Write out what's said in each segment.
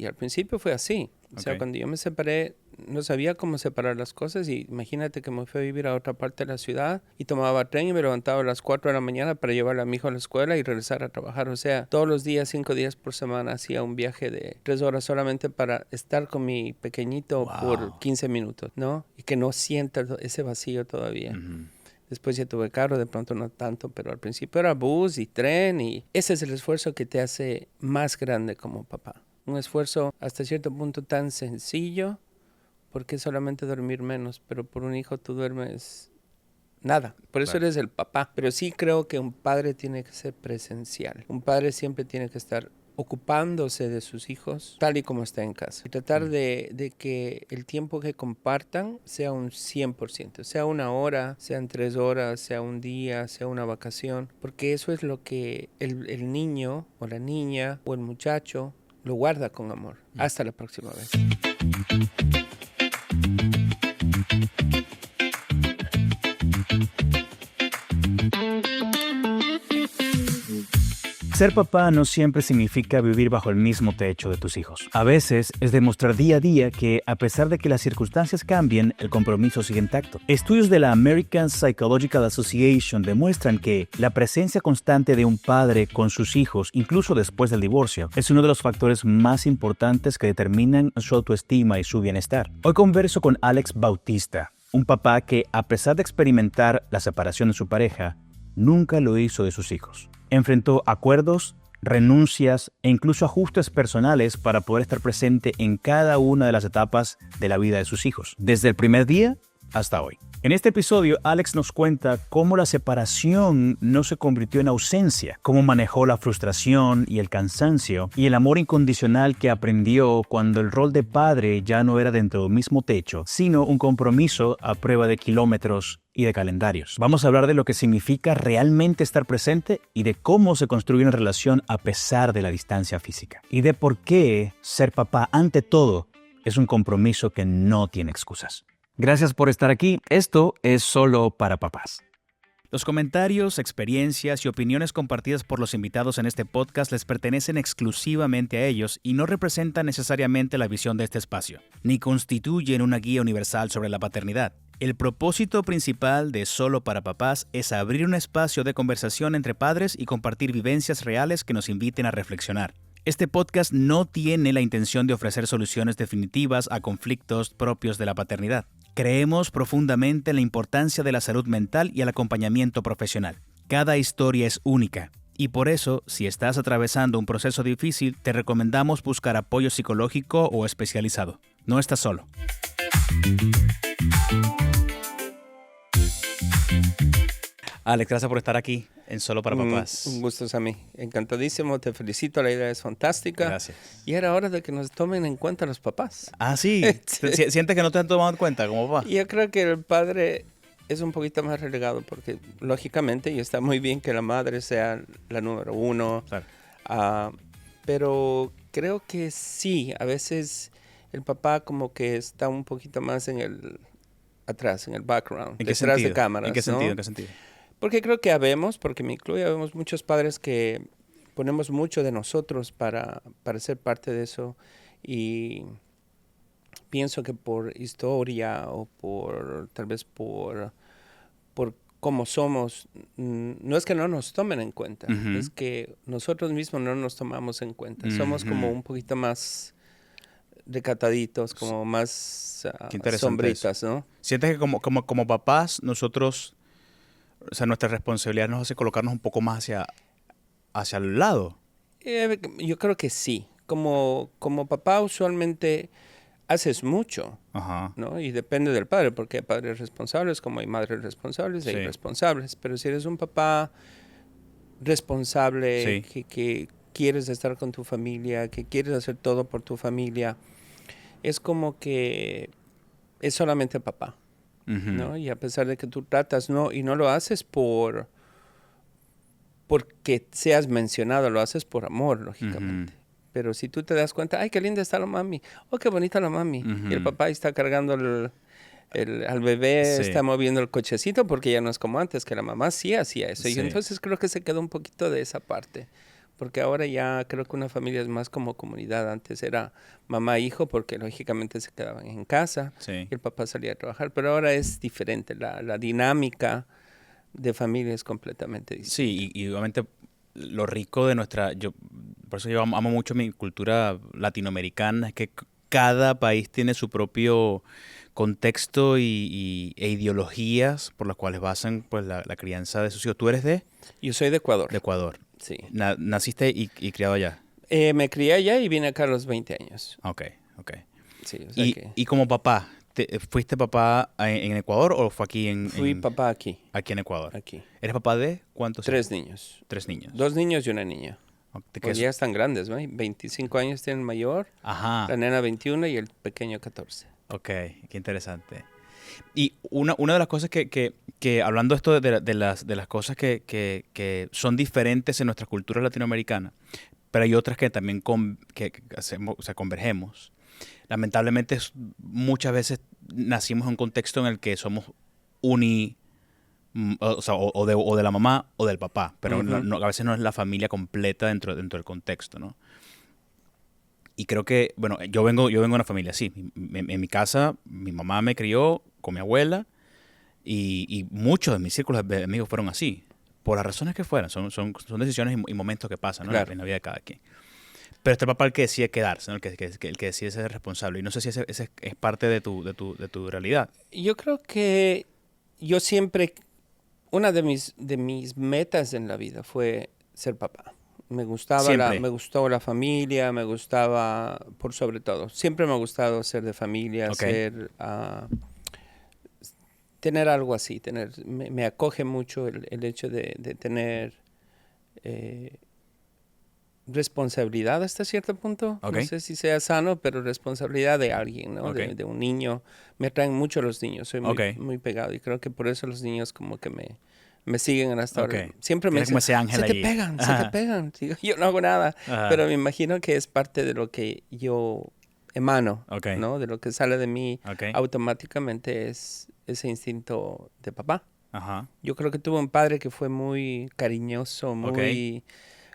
y al principio fue así. O sea, cuando yo me separé, no sabía cómo separar las cosas y imagínate que me fui a vivir a otra parte de la ciudad y tomaba tren y me levantaba a las 4 de la mañana para llevar a mi hijo a la escuela y regresar a trabajar. O sea, todos los días, 5 días por semana, hacía un viaje de 3 horas solamente para estar con mi pequeñito por 15 minutos, ¿no? Y que no sienta ese vacío todavía. Después ya tuve carro, de pronto no tanto, pero al principio era bus y tren y ese es el esfuerzo que te hace más grande como papá. Un esfuerzo hasta cierto punto tan sencillo, porque es solamente dormir menos, pero por un hijo tú duermes nada. Por eso eres el papá. Pero sí creo que un padre tiene que ser presencial. Un padre siempre tiene que estar ocupándose de sus hijos tal y como está en casa. Y tratar de que el tiempo que compartan sea un 100%. Sea 1 hora, sean 3 horas, sea un día, sea una vacación. Porque eso es lo que el niño o la niña o el muchacho lo guarda con amor. Hasta la próxima vez. Ser papá no siempre significa vivir bajo el mismo techo de tus hijos. A veces es demostrar día a día que, a pesar de que las circunstancias cambien, el compromiso sigue intacto. Estudios de la American Psychological Association demuestran que la presencia constante de un padre con sus hijos, incluso después del divorcio, es uno de los factores más importantes que determinan su autoestima y su bienestar. Hoy converso con Alex Bautista, un papá que, a pesar de experimentar la separación de su pareja, nunca lo hizo de sus hijos. Enfrentó acuerdos, renuncias e incluso ajustes personales para poder estar presente en cada una de las etapas de la vida de sus hijos, desde el primer día hasta hoy. En este episodio, Alex nos cuenta cómo la separación no se convirtió en ausencia, cómo manejó la frustración y el cansancio y el amor incondicional que aprendió cuando el rol de padre ya no era dentro del mismo techo, sino un compromiso a prueba de kilómetros y de calendarios. Vamos a hablar de lo que significa realmente estar presente y de cómo se construye una relación a pesar de la distancia física. Y de por qué ser papá, ante todo, es un compromiso que no tiene excusas. Gracias por estar aquí. Esto es Solo para Papás. Los comentarios, experiencias y opiniones compartidas por los invitados en este podcast les pertenecen exclusivamente a ellos y no representan necesariamente la visión de este espacio, ni constituyen una guía universal sobre la paternidad. El propósito principal de Solo para Papás es abrir un espacio de conversación entre padres y compartir vivencias reales que nos inviten a reflexionar. Este podcast no tiene la intención de ofrecer soluciones definitivas a conflictos propios de la paternidad. Creemos profundamente en la importancia de la salud mental y el acompañamiento profesional. Cada historia es única y por eso, si estás atravesando un proceso difícil, te recomendamos buscar apoyo psicológico o especializado. No estás solo. Alex, gracias por estar aquí en Solo para Papás. Un gusto, Sammy. Encantadísimo, te felicito, la idea es fantástica. Gracias. Y era hora de que nos tomen en cuenta los papás. Ah, sí. ¿Sientes que no te han tomado en cuenta como papá? Yo creo que el padre es un poquito más relegado porque, lógicamente, y está muy bien que la madre sea la número uno. Claro. Pero creo que sí, a veces el papá como que está un poquito más atrás, en el background, detrás de cámaras. ¿En qué sentido? ¿no? ¿En qué sentido? Porque creo que porque me incluye, habemos muchos padres que ponemos mucho de nosotros para ser parte de eso y pienso que por historia o tal vez por cómo somos, no es que no nos tomen en cuenta, es que nosotros mismos no nos tomamos en cuenta. Somos como un poquito más recataditos, como más sombritas, ¿no? ¿Sientes que como papás nosotros... O sea, nuestra responsabilidad nos hace colocarnos un poco más hacia el lado? Yo creo que sí. Como papá usualmente haces mucho, ¿no? Y depende del padre, porque hay padres responsables, como hay madres responsables e irresponsables. Pero si eres un papá responsable, que quieres estar con tu familia, que quieres hacer todo por tu familia, es como que es solamente papá. ¿no? Y a pesar de que tú tratas, y no lo haces porque seas mencionado, lo haces por amor, lógicamente. Pero si tú te das cuenta, ¡ay, qué linda está la mami! ¡Oh, qué bonita la mami! Y el papá está cargando al bebé, está moviendo el cochecito, porque ya no es como antes, que la mamá sí hacía eso. Y entonces creo que se quedó un poquito de esa parte. porque ahora ya creo que una familia es más como comunidad. Antes era mamá-hijo porque lógicamente se quedaban en casa Sí. y el papá salía a trabajar, pero ahora es diferente, la dinámica de familia es completamente distinta. Sí, y obviamente lo rico de por eso yo amo mucho mi cultura latinoamericana, es que cada país tiene su propio contexto e ideologías por las cuales basan pues la crianza de sus hijos. ¿Tú eres Yo soy de Ecuador, de Ecuador? sí. ¿Naciste y criado allá? Me crié allá y vine acá a los 20 años. Ok, ok. Sí, o sea que Y como papá, ¿fuiste papá en Ecuador o fue aquí fui papá aquí, aquí en Ecuador? aquí. ¿Eres papá de cuántos 3 hijos? niños. 3 niños. 2 niños y una niña. ¿De qué Pues ya están grandes, ¿no? 25 años tiene el mayor, la Ajá, nena 21 y el pequeño 14. ok, qué interesante. Y una de las cosas que hablando esto de las cosas que son diferentes en nuestra cultura latinoamericana, pero hay otras que también que hacemos, o sea, convergemos. Lamentablemente muchas veces nacimos en un contexto en el que somos o sea, o de la mamá o del papá, pero a veces no es la familia completa dentro del contexto, ¿no? Y creo que, bueno, yo vengo de una familia así. En mi casa, mi mamá me crió con mi abuela y muchos de mis círculos de amigos fueron así. Por las razones que fueran. Son decisiones y momentos que pasan, ¿no? Claro. En la vida de cada quien. Pero este papá el que decide quedarse, ¿no? El que decide ser responsable. Y no sé si ese es parte de tu realidad. Yo creo que yo siempre, una de mis metas en la vida fue ser papá. Me Siempre. gustó la familia, me gustaba, por sobre todo, siempre me ha gustado ser de familia, Ok. tener algo así, me acoge mucho el hecho de tener responsabilidad hasta cierto punto. Ok. No sé si sea sano, pero responsabilidad de alguien, ¿no? Ok. De un niño. Me atraen mucho los niños, soy muy, Ok. muy pegado y creo que por eso los niños como que me siguen hasta ahora. Ok. Siempre me Tienes como dicen, ese ángel se te allí. pegan, se te Ajá. pegan. Digo, yo no hago nada, Ajá. pero me imagino que es parte de lo que yo emano, Ok. ¿no? De lo que sale de mí Ok. automáticamente es ese instinto de papá. Ajá. Yo creo que tuve un padre que fue muy cariñoso, muy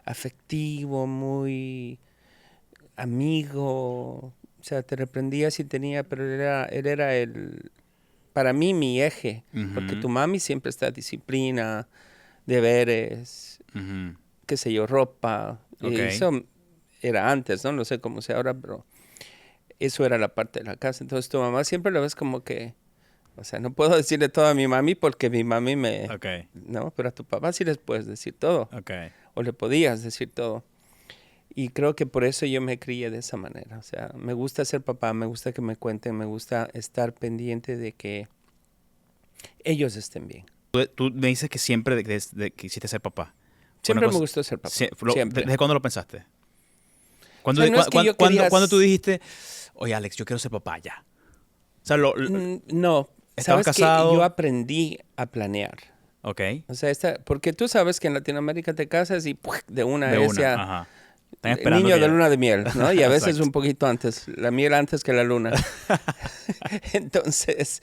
afectivo, muy amigo. O sea, te reprendía si tenía, pero él era para mí, mi eje. Porque Ujú. tu mami siempre está disciplina, deberes, Ujú. qué sé yo, ropa. Ok. Eso era antes, ¿no? No sé cómo sea ahora, pero eso era la parte de la casa. Entonces tu mamá siempre la ves como que, o sea, no puedo decirle todo a mi mami porque mi mami Ok. no, pero a tu papá sí les puedes decir todo. Ok. O le podías decir todo. Y creo que por eso yo me crié de esa manera. O sea, me gusta ser papá, me gusta que me cuenten, me gusta estar pendiente de que ellos estén bien. Tú me dices que siempre quisiste ser papá. Fue una Siempre me cosa- gustó ser papá. ¿Desde Siempre. cuándo lo pensaste? O sea, no es que yo quería... ¿Cuándo tú dijiste, oye, Alex, yo quiero ser papá ya? O sea, No, ¿estabas sabes que yo casado? aprendí a planear. Ok. O sea, porque tú sabes que en Latinoamérica te casas y ¡puf! De una De es una, ya ajá. Están esperando niño que de ya... luna de miel, ¿no? Y a veces Exacto. un poquito antes, la miel antes que la luna. Entonces,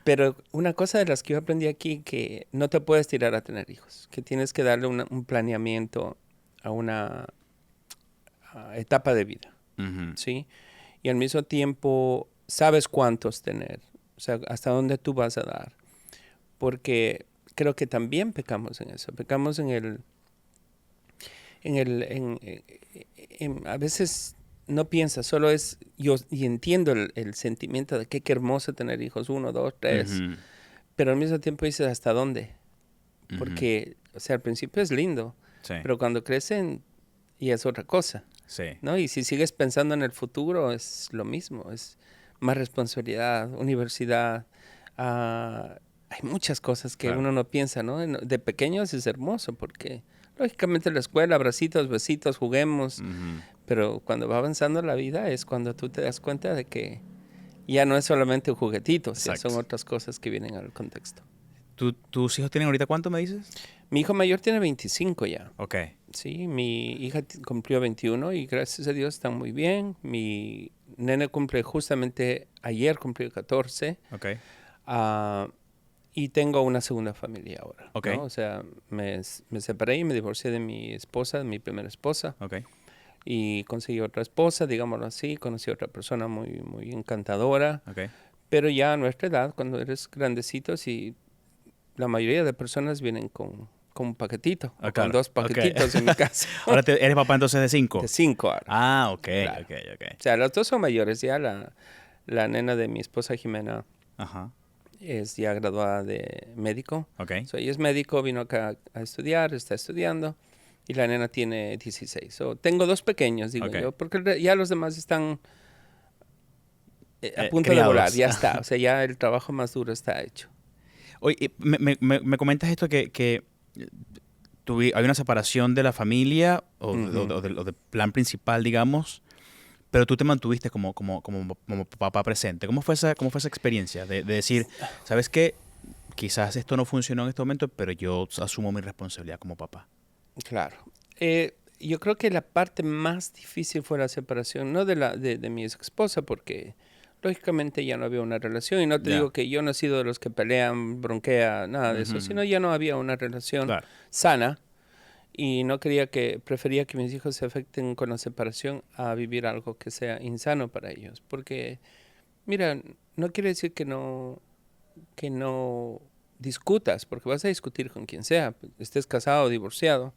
pero una cosa de las que yo aprendí aquí, que no te puedes tirar a tener hijos, que tienes que darle un planeamiento a una etapa de vida, Ujú. ¿sí? Y al mismo tiempo sabes cuántos tener, o sea, hasta dónde tú vas a dar, porque creo que también pecamos en eso, pecamos a veces no piensas, solo es, y entiendo el sentimiento de que qué hermoso tener hijos, 1, 2, 3, Ujú. pero al mismo tiempo dices, ¿hasta dónde? Ujú. Porque, o sea, al principio es lindo, Sí. pero cuando crecen ya es otra cosa, Sí. ¿no? Y si sigues pensando en el futuro es lo mismo, es más responsabilidad, universidad, hay muchas cosas que Claro. uno no piensa, ¿no? De pequeños es hermoso porque, lógicamente, la escuela, abracitos, besitos, juguemos, Ujú. pero cuando va avanzando la vida es cuando tú te das cuenta de que ya no es solamente un juguetito, ya Exacto. son otras cosas que vienen al contexto. ¿Tus hijos tienen ahorita cuánto me dices? Mi hijo mayor tiene 25 ya. Ok. Sí, mi hija cumplió 21 y gracias a Dios están muy bien. Mi nene cumple justamente ayer, cumplió 14. Ok. Y tengo una segunda familia ahora, Ok. ¿no? O sea, me separé y me divorcié de mi esposa, de mi primera esposa. Ok. Y conseguí otra esposa, digámoslo así. Conocí a otra persona muy, muy encantadora. Ok. Pero ya a nuestra edad, cuando eres grandecito, sí, la mayoría de personas vienen con un paquetito o con Claro. dos Ok. paquetitos en mi caso. Ahora eres papá entonces de 5. De 5 ahora. Ah, ok, Claro. ok, ok. O sea, los dos son mayores. Ya la nena de mi esposa Jimena Ajá. es ya graduada de médico. Ok. So, ella es médico, vino acá a estudiar, está estudiando. Y la nena tiene 16. So, tengo dos pequeños, digo Ok. yo, porque ya los demás están a punto de volar. Criados. Ya está. O sea, ya el trabajo más duro está hecho. Oye, me comentas esto que hay una separación de la familia Ujú. o del plan principal, digamos, pero tú te mantuviste como papá presente. ¿Cómo fue esa experiencia de decir, sabes qué? Quizás esto no funcionó en este momento, pero yo asumo mi responsabilidad como papá? Claro. Yo creo que la parte más difícil fue la separación, no de mi ex esposa, porque lógicamente ya no había una relación. Y no te Ya. digo que yo no he sido de los que pelean, bronquea, nada de eso, Ujú. sino ya no había una relación Claro. sana. Y prefería que mis hijos se afecten con la separación a vivir algo que sea insano para ellos. Porque, mira, no quiere decir que no discutas, porque vas a discutir con quien sea, estés casado o divorciado.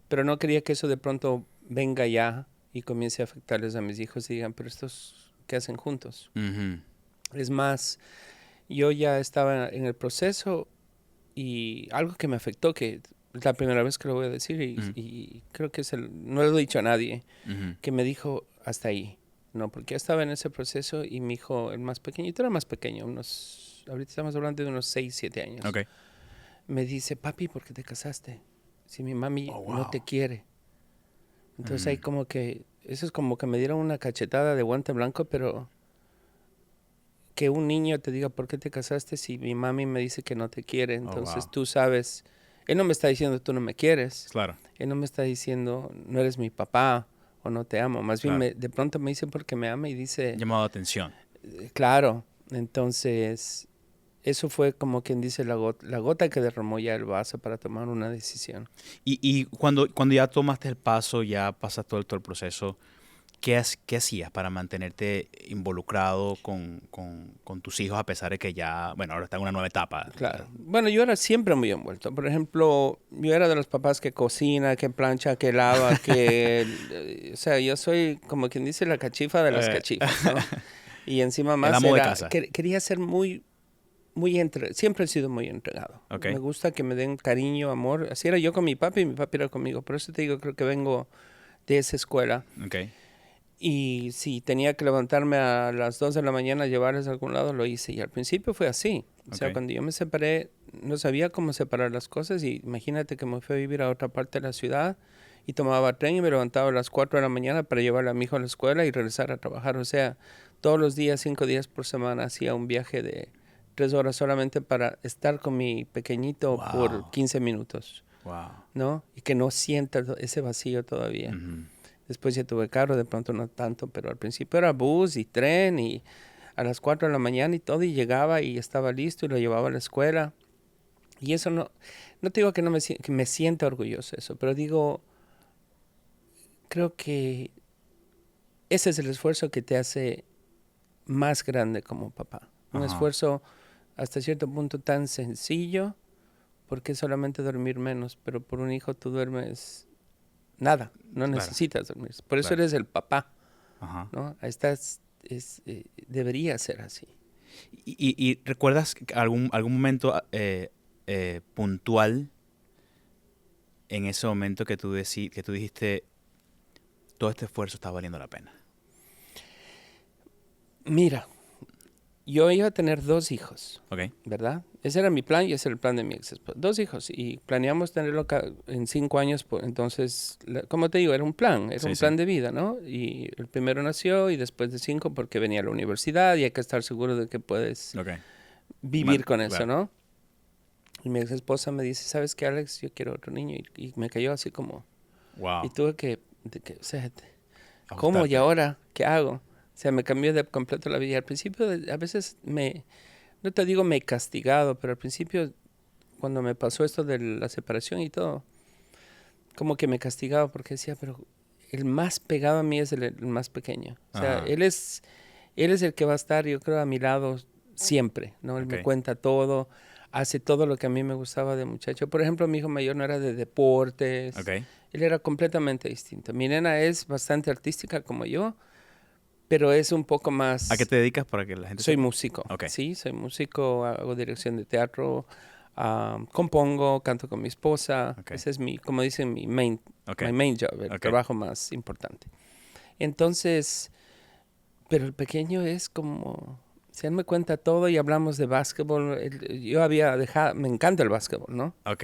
Pero no quería que eso de pronto venga ya y comience a afectarles a mis hijos y digan, pero estos, ¿qué hacen juntos? Ujú. Es más, yo ya estaba en el proceso y algo que me afectó, que es la primera vez que lo voy a decir Ujú. y creo que no lo he dicho a nadie, Ujú. que me dijo hasta ahí. No, porque yo estaba en ese proceso y mi hijo, el más pequeñito, era más pequeño, ahorita estamos hablando de unos 6 7 años. Ok. Me dice, papi, ¿por qué te casaste? Si mi mami Oh, no te wow. quiere. Entonces ahí Mm. como que, eso es como que me dieron una cachetada de guante blanco, pero que un niño te diga, ¿por qué te casaste si mi mami me dice que no te quiere? Oh, Entonces wow. tú sabes, él no me está diciendo tú no me quieres, Claro, él no me está diciendo no eres mi papá o no te amo, más bien claro. de pronto me dice porque me ama y dice, Llamado la atención. claro, entonces eso fue como quien dice la gota que derramó ya el vaso para tomar una decisión. Y cuando ya tomaste el paso, ya pasas todo el proceso, ¿qué hacías para mantenerte involucrado con tus hijos a pesar de que ya, bueno, ahora están en una nueva etapa? Claro. Bueno, yo era siempre muy envuelto. Por ejemplo, yo era de los papás que cocina, que plancha, que lava, o sea, yo soy como quien dice la cachifa de las Eh, cachifas, ¿no? Y encima el más amo de casa. quería ser siempre he sido muy entregado. Ok, Me gusta que me den cariño, amor. Así era yo con mi papi y mi papi era conmigo. Por eso te digo, creo que vengo de esa escuela. ok. Y si tenía que levantarme a las 2 de la mañana a llevarles a algún lado, lo hice. Y al principio fue así. O sea, Ok. cuando yo me separé, no sabía cómo separar las cosas. Y imagínate que me fui a vivir a otra parte de la ciudad y tomaba tren y me levantaba a las 4 de la mañana para llevar a mi hijo a la escuela y regresar a trabajar. O sea, todos los días, 5 días por semana, hacía un viaje de 3 horas solamente para estar con mi pequeñito por Wow, 15 minutos, wow. ¿no? Y que no sienta ese vacío todavía. Ujú. Después ya tuve carro, de pronto no tanto, pero al principio era bus y tren y a las 4 de la mañana y todo, y llegaba y estaba listo y lo llevaba a la escuela. Y eso no te digo que que me sienta orgulloso de eso, pero digo, creo que ese es el esfuerzo que te hace más grande como papá. Un Ajá, esfuerzo hasta cierto punto tan sencillo, porque es solamente dormir menos, pero por un hijo tú duermes nada, no claro, necesitas dormir. Por eso claro. eres el papá. Ajá. ¿No? Debería ser así. ¿Y recuerdas algún momento puntual en ese momento que tú dijiste, todo este esfuerzo está valiendo la pena? Mira, yo iba a tener 2 hijos, Ok, ¿verdad? Ese era mi plan y ese era el plan de mi ex esposa. 2 hijos y planeamos tenerlo en 5 años. Entonces, como te digo, era sí, un sí. plan de vida, ¿no? Y el primero nació y después de 5 porque venía a la universidad y hay que estar seguro de que puedes Ok, vivir con eso, claro. ¿no? Y mi ex esposa me dice, ¿sabes qué, Alex? Yo quiero otro niño. Y me cayó así como... Y Wow, tuve o sea, ¿cómo y ajustarte. ahora? ¿Qué hago? O sea, me cambió de completo la vida. Al principio a veces no te digo me he castigado, pero al principio, cuando me pasó esto de la separación y todo, como que me castigaba porque decía, pero el más pegado a mí es el más pequeño. O sea, Ajá. él es el que va a estar, yo creo, a mi lado siempre, ¿no? Él me Ok. cuenta todo, hace todo lo que a mí me gustaba de muchacho. Por ejemplo, mi hijo mayor no era de deportes, Ok. él era completamente distinto. Mi nena es bastante artística como yo, pero es un poco ¿A qué más... te dedicas para que la gente Soy sepa? músico, Ok. sí, soy músico, hago dirección de teatro, compongo, canto con mi esposa. Ok. Ese es mi, como dicen, Ok. my main job, el Ok. trabajo más importante. Entonces, pero el pequeño es como, si él me cuenta todo y hablamos de básquetbol, yo había dejado, me encanta el básquetbol, ¿no? Ok.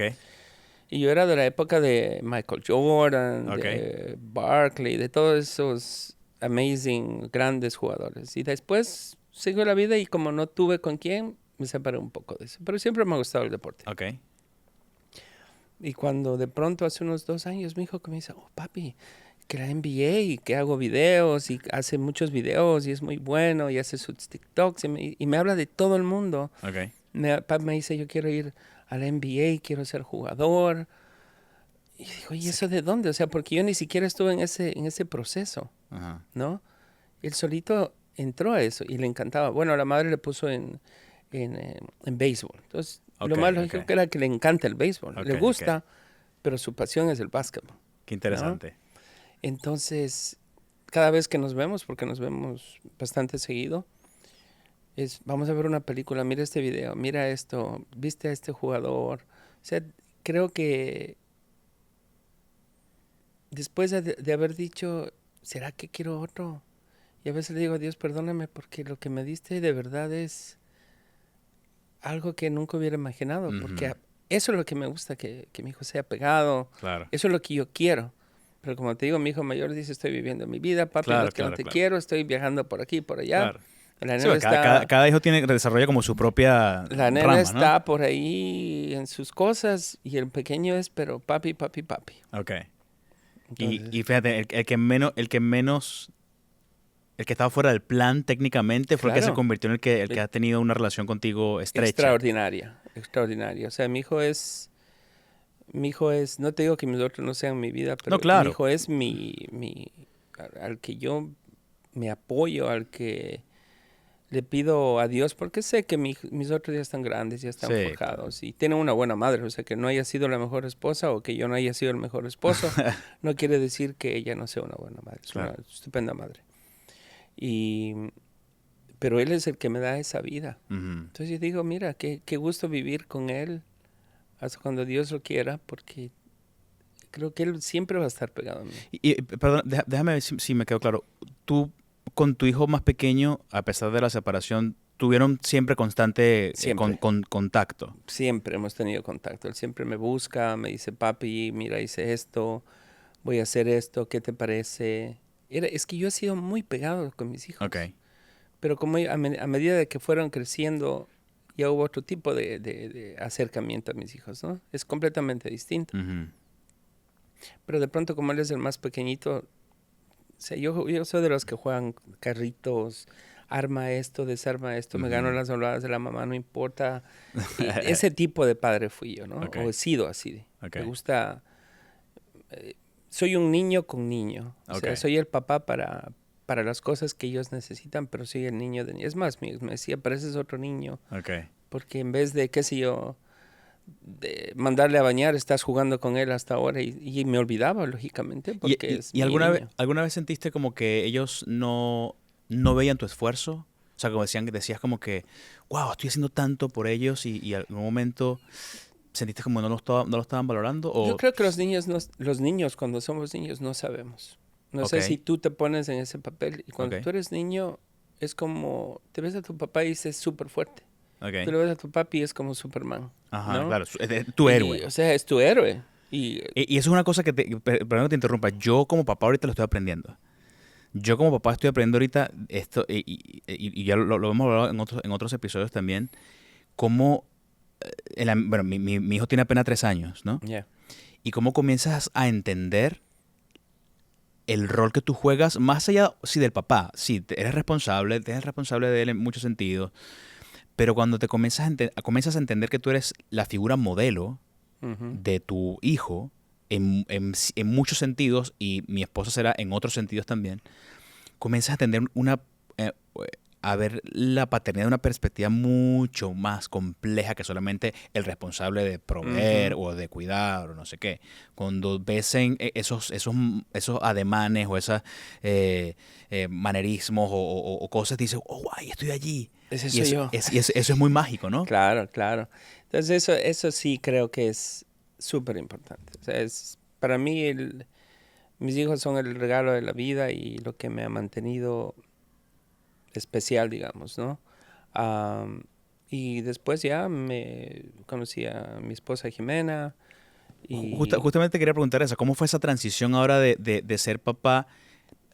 Y yo era de la época de Michael Jordan, Ok. de Barkley, de todos esos amazing, grandes jugadores. Y después siguió la vida y como no tuve con quién, me separé un poco de eso. Pero siempre me ha gustado el deporte. Ok. Y cuando de pronto hace unos 2 años mi hijo que me dice, oh papi, que la NBA y que hago videos y hace muchos videos y es muy bueno y hace sus TikToks y me habla de todo el mundo. Ok. Papi me dice, yo quiero ir a la NBA, quiero ser jugador. Y digo, ¿y Sí. eso de dónde? O sea, porque yo ni siquiera estuve en ese proceso, Ajá. ¿no? Él solito entró a eso y le encantaba. Bueno, la madre le puso en béisbol. Entonces, Ok. lo más Ok. lógico que era que le encanta el béisbol. Ok. Le Ok. gusta, pero su pasión es el básquetbol, Qué ¿no? interesante. Entonces, cada vez que nos vemos, porque nos vemos bastante seguido, vamos a ver una película, mira este video, mira esto, viste a este jugador. O sea, creo que después de haber dicho, ¿será que quiero otro? Y a veces le digo, Dios, perdóname porque lo que me diste de verdad es algo que nunca hubiera imaginado, porque Ujú. eso es lo que me gusta, que mi hijo sea pegado, Claro. eso es lo que yo quiero. Pero como te digo, mi hijo mayor dice, estoy viviendo mi vida, papi, no es Claro, que no claro, te claro. quiero, estoy viajando por aquí, por allá. Claro. La Sí, nena bueno, está, cada hijo desarrolla como su propia la nena rama, ¿no? está por ahí en sus cosas y el pequeño es, pero papi, papi, papi. Ok. Y Entonces, fíjate, el que estaba fuera del plan técnicamente fue el que se claro, convirtió en el que ha tenido una relación contigo estrecha. extraordinaria, extraordinaria. O sea, mi hijo es, no te digo que mis otros no sean mi vida, No, pero mi claro. hijo es al que yo me apoyo, al que le pido a Dios, porque sé que mis otros ya están grandes, ya están Sí, claro. forjados y tienen una buena madre. O sea, que no haya sido la mejor esposa o que yo no haya sido el mejor esposo, no quiere decir que ella no sea una buena madre. Es una Claro. estupenda madre. Y, pero él es el que me da esa vida. Ujú. Entonces yo digo, mira, qué gusto vivir con él hasta cuando Dios lo quiera, porque creo que él siempre va a estar pegado a mí. Perdón, déjame ver si me quedó claro. Tú, con tu hijo más pequeño, a pesar de la separación, tuvieron siempre constante Siempre, contacto. siempre hemos tenido contacto. Él siempre me busca, me dice, papi, mira, hice esto, voy a hacer esto, ¿qué te parece? Es que yo he sido muy pegado con mis hijos, Ok. pero como a medida de que fueron creciendo, ya hubo otro tipo de acercamiento a mis hijos, ¿no? Es completamente distinto. Ujú. Pero de pronto, como él es el más pequeñito, o sea, yo soy de los que juegan carritos, arma esto, desarma esto, me gano Ujú. las habladas de la mamá, no importa. Ese tipo de padre fui yo, ¿no? Ok. O he sido así. Ok. Me gusta, soy un niño con niño. O sea, Ok. soy el papá para las cosas que ellos necesitan, pero soy el niño de... Es más, me decía, pareces otro niño. Ok. Porque en vez de, qué sé yo, de mandarle a bañar, estás jugando con él hasta ahora y me olvidaba, lógicamente, porque es Y mi niño. alguna vez sentiste como que ellos no veían tu esfuerzo? O sea, como decías como que, wow, estoy haciendo tanto por ellos y en algún momento sentiste como no lo estaban valorando Yo o... creo que los niños, cuando somos niños, no sabemos. No Ok, sé si tú te pones en ese papel y cuando ok, tú eres niño, es como, te ves a tu papá y dices súper fuerte. Tú ok. le ves a tu papi y es como Superman, Ajá, ¿no? claro, es tu Y, héroe. o sea, es tu héroe. Y Y eso es una cosa perdón que te interrumpa, yo como papá ahorita lo estoy aprendiendo. Yo como papá estoy aprendiendo ahorita esto, y ya lo hemos hablado en otros episodios también, cómo, bueno, mi hijo tiene apenas 3 años, ¿no? ya, Y cómo comienzas a entender el rol que tú juegas, más allá, sí, del papá. Sí, eres responsable de él en muchos sentidos, Pero cuando te comienzas a entender que tú eres la figura modelo de tu hijo en muchos sentidos, y mi esposa será en otros sentidos también, comienzas a tener eh, a ver la paternidad de una perspectiva mucho más compleja que solamente el responsable de proveer o de cuidar o no sé qué. Cuando ves en esos ademanes o esos manerismos o cosas, dices, oh, guay, estoy allí. Ese Y soy yo. eso es muy mágico, ¿no? Claro, claro. Entonces eso sí creo que es súper importante. O sea, para mí mis hijos son el regalo de la vida y lo que me ha mantenido especial, digamos, ¿no? Y después ya me conocí a mi esposa Jimena y Justamente quería preguntar eso. ¿Cómo fue esa transición ahora de ser papá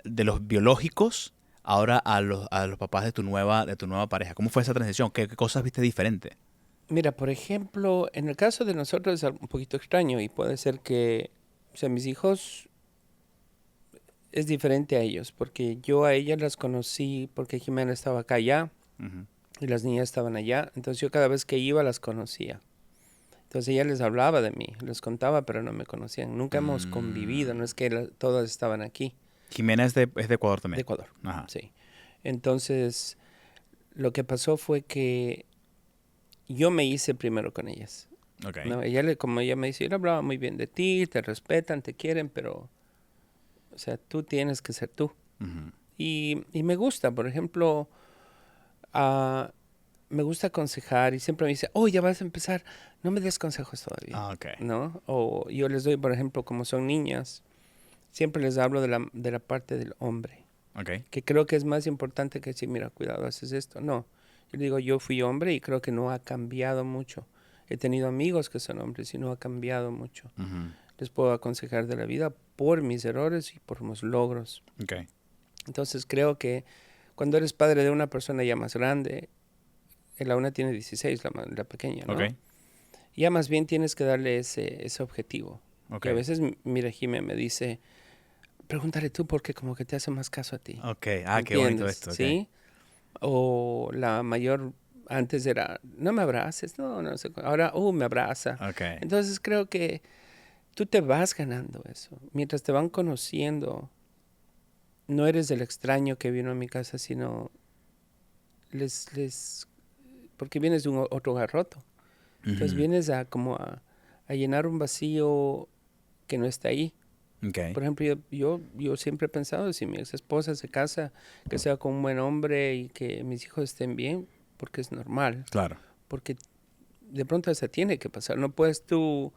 de los biológicos ahora a los papás de tu nueva pareja? ¿Cómo fue esa transición? ¿Qué cosas viste diferente? mira, por ejemplo, en el caso de nosotros es un poquito extraño y puede ser que, o sea, mis hijos es diferente a ellos, porque yo a ellas las conocí porque Jimena estaba acá ya Ujú. y las niñas estaban allá, entonces yo cada vez que iba las conocía. Entonces ella les hablaba de mí, les contaba, pero no me conocían. Nunca hemos convivido, no es que todas estaban aquí, Jimena es de Ecuador de también. Ecuador, Ajá. sí. Entonces, lo que pasó fue que yo me hice primero con ellas. Ok. ¿No? Como ella me dice, yo le hablaba muy bien de ti, te respetan, te quieren, pero, o sea, tú tienes que ser tú. Ujú. Y me gusta, por ejemplo, ah, me gusta aconsejar y siempre me dice, oh, ya vas a empezar, no me des consejos todavía, Ah, ok. ¿no? O yo les doy, por ejemplo, como son niñas, siempre les hablo de la parte del hombre, Ok. que creo que es más importante que decir, mira, cuidado, haces esto. No, yo digo, yo fui hombre y creo que no ha cambiado mucho. He tenido amigos que son hombres y no ha cambiado mucho. Ujú. Les puedo aconsejar de la vida por mis errores y por mis logros. Ok. Entonces creo que cuando eres padre de una persona ya más grande, la una tiene 16, la pequeña, ¿no? Ok. Ya más bien tienes que darle ese objetivo. Ok. Y a veces, mira, Jimé me dice, pregúntale tú porque como que te hace más caso a ti. Ok. Ah, qué bonito ¿Entiendes? esto. Ok. ¿Sí? O la mayor antes era, no me abraces, no sé. Ahora, me abraza. Ok. Entonces creo que tú te vas ganando eso. Mientras te van conociendo, no eres el extraño que vino a mi casa, sino porque vienes de otro hogar roto. Entonces Ujú. vienes a llenar un vacío que no está ahí. Ok. Por ejemplo, yo siempre he pensado, si mi ex esposa se casa, que sea con un buen hombre y que mis hijos estén bien, porque es normal. Claro. Porque de pronto eso tiene que pasar. No puedes tú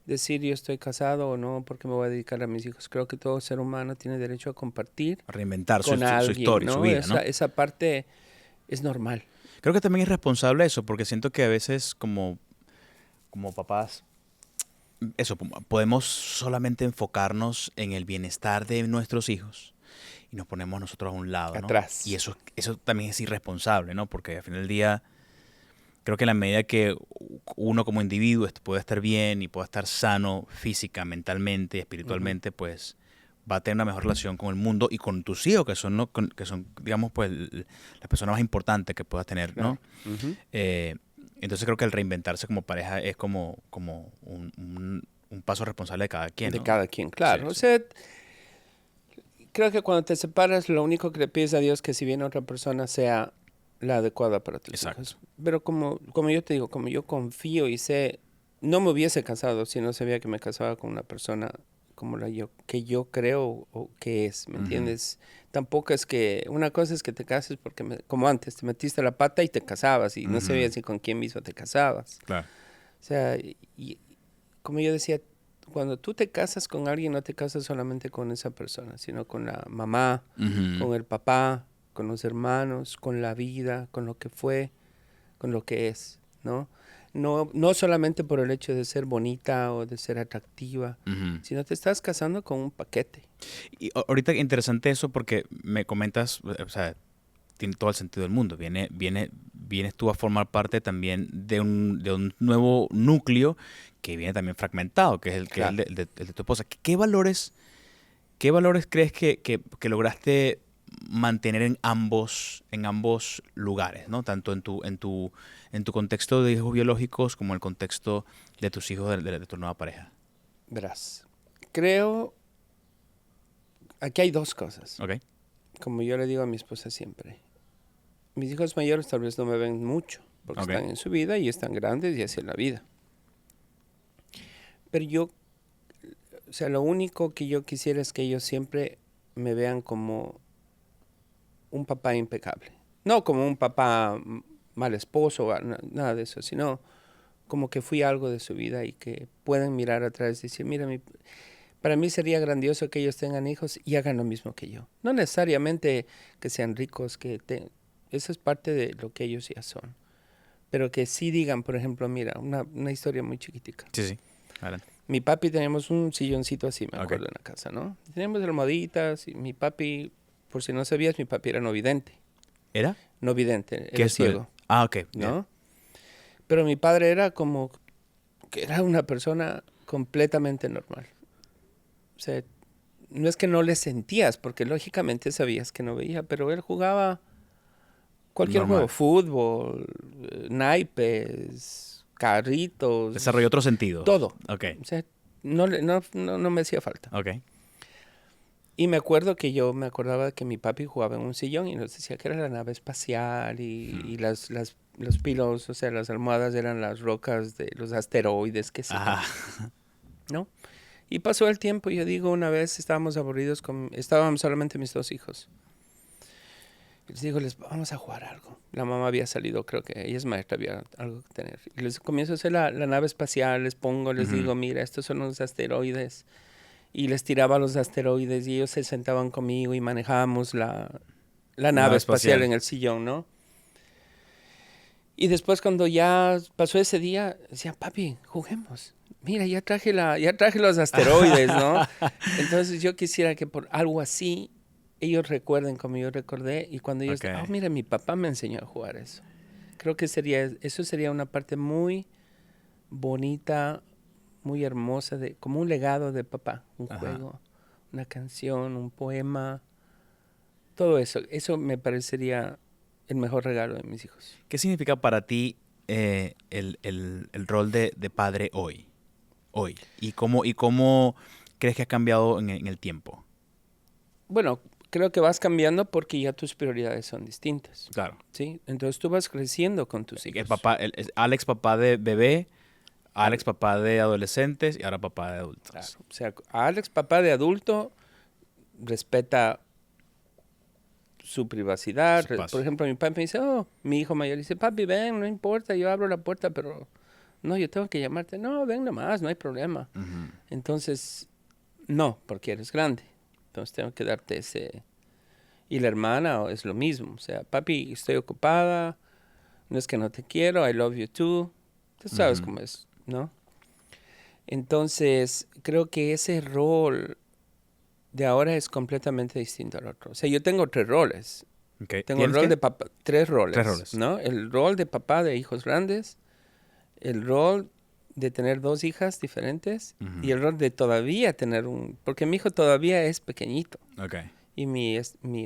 decir yo estoy casado o no porque me voy a dedicar a mis hijos. Creo que todo ser humano tiene derecho a compartir Reinventar con su alguien, historia, su ¿no? vida, ¿no? Esa parte es normal. Creo que también es responsable eso, porque siento que a veces como papás, eso, podemos solamente enfocarnos en el bienestar de nuestros hijos y nos ponemos nosotros a un lado, ¿no? Y Atrás. eso también es irresponsable, ¿no? Porque al final del día, creo que en la medida que uno como individuo pueda estar bien y pueda estar sano física, mentalmente, Ujú. espiritualmente, pues va a tener una mejor relación con el mundo y con tus hijos, que son, ¿no? Que son, digamos, pues las personas más importantes que puedas tener, Claro. ¿no? Ujú. Eh, entonces creo que el reinventarse como pareja es como un paso responsable de cada quien, De ¿no? cada quien, Sí, claro. O sí. sea, creo que cuando te separas, lo único que le pides a Dios es que si viene otra persona sea la adecuada para tus Exacto. hijos. Pero como yo te digo, como yo confío y sé, no me hubiese casado si no sabía que me casaba con una persona como que yo creo o que es, ¿me Ujú. entiendes? Tampoco es que, una cosa es que te cases porque, como antes, te metiste la pata y te casabas y no Ujú. sabías ni con quién mismo te casabas. Claro. O sea, y como yo decía, cuando tú te casas con alguien, no te casas solamente con esa persona, sino con la mamá, Ujú. con el papá, con los hermanos, con la vida, con lo que fue, con lo que es, ¿no? No solamente por el hecho de ser bonita o de ser atractiva, Ujú. sino te estás casando con un paquete. Y ahorita interesante eso porque me comentas, o sea, tiene todo el sentido del mundo. Vienes tú a formar parte también de un nuevo núcleo que viene también fragmentado, que es el Claro. el de tu esposa. ¿Qué valores crees que lograste mantener en ambos lugares, ¿no? Tanto en tu contexto de hijos biológicos como en el contexto de tus hijos de tu nueva pareja? Verás, creo, aquí hay dos cosas. Ok. Como yo le digo a mi esposa siempre, mis hijos mayores tal vez no me ven mucho, porque Ok. están en su vida y están grandes y así es la vida. Pero yo, o sea, lo único que yo quisiera es que ellos siempre me vean como un papá impecable. No como un papá mal esposo, nada de eso, sino como que fui algo de su vida y que puedan mirar atrás y decir, mira, para mí sería grandioso que ellos tengan hijos y hagan lo mismo que yo. No necesariamente que sean ricos, eso es parte de lo que ellos ya son. Pero que sí digan, por ejemplo, mira, una historia muy chiquitica. Sí. Adelante. Mi papi teníamos un silloncito así, me acuerdo, Ok. en la casa, ¿no? Teníamos almohaditas y mi papi, por si no sabías, mi papi era no vidente. ¿Era? No vidente, ¿Qué era es? ciego, Ok. Bien. ¿no? Pero mi padre era como que era una persona completamente normal. O sea, no es que no le sentías, porque lógicamente sabías que no veía, pero él jugaba cualquier juego, Normal. fútbol, naipes, carritos, Desarrolló otros sentidos. todo. Ok. O sea, no me hacía falta. Ok. Y me acuerdo que yo me acordaba que mi papi jugaba en un sillón y nos decía que era la nave espacial y los pilos, o sea, las almohadas eran las rocas de los asteroides, qué sé yo, Ajá. ¿no? Y pasó el tiempo, yo digo, una vez estábamos aburridos, estábamos solamente mis dos hijos. Y les digo, vamos a jugar algo. La mamá había salido, creo que ella es maestra, había algo que tener. Y les comienzo a hacer la nave espacial, les digo, mira, estos son los asteroides. Y les tiraba los asteroides y ellos se sentaban conmigo y manejábamos la nave espacial en el sillón, ¿no? Y después cuando ya pasó ese día, decía, papi, juguemos. Mira, ya traje los asteroides, ¿no? Entonces yo quisiera que por algo así ellos recuerden como yo recordé y cuando ellos, Ok. mira, mi papá me enseñó a jugar eso. Creo que eso sería una parte muy bonita, muy hermosa, como un legado de papá, un Ajá. juego, una canción, un poema, todo eso. Eso me parecería el mejor regalo de mis hijos. ¿Qué significa para ti el rol de padre hoy? Hoy. ¿Y cómo crees que ha cambiado en el tiempo? Bueno, creo que vas cambiando porque ya tus prioridades son distintas, Claro. ¿sí? Entonces tú vas creciendo con tus El hijos. papá, Alex papá de bebé, Alex Al- papá de adolescentes y ahora papá de adultos. Claro. O sea, a Alex, papá de adulto, respeta su privacidad. Su paso. Por ejemplo, mi papi me dice, mi hijo mayor dice, papi, ven, no importa, yo abro la puerta, pero no, yo tengo que llamarte. No, ven nomás, no hay problema. Ujú. Entonces, no, porque eres grande. Entonces tengo que darte ese... Y la hermana es lo mismo. O sea, papi, estoy ocupada, no es que no te quiero, I love you too. Tú sabes Ujú. cómo es, ¿no? Entonces, creo que ese rol de ahora es completamente distinto al otro. O sea, yo tengo tres roles. Ok. Tengo el ¿Tienes rol qué? de papá, tres roles, Tres roles. ¿no? El rol de papá de hijos grandes, el rol de tener dos hijas diferentes Ujú. y el rol de todavía tener porque mi hijo todavía es pequeñito. Ok. Y mi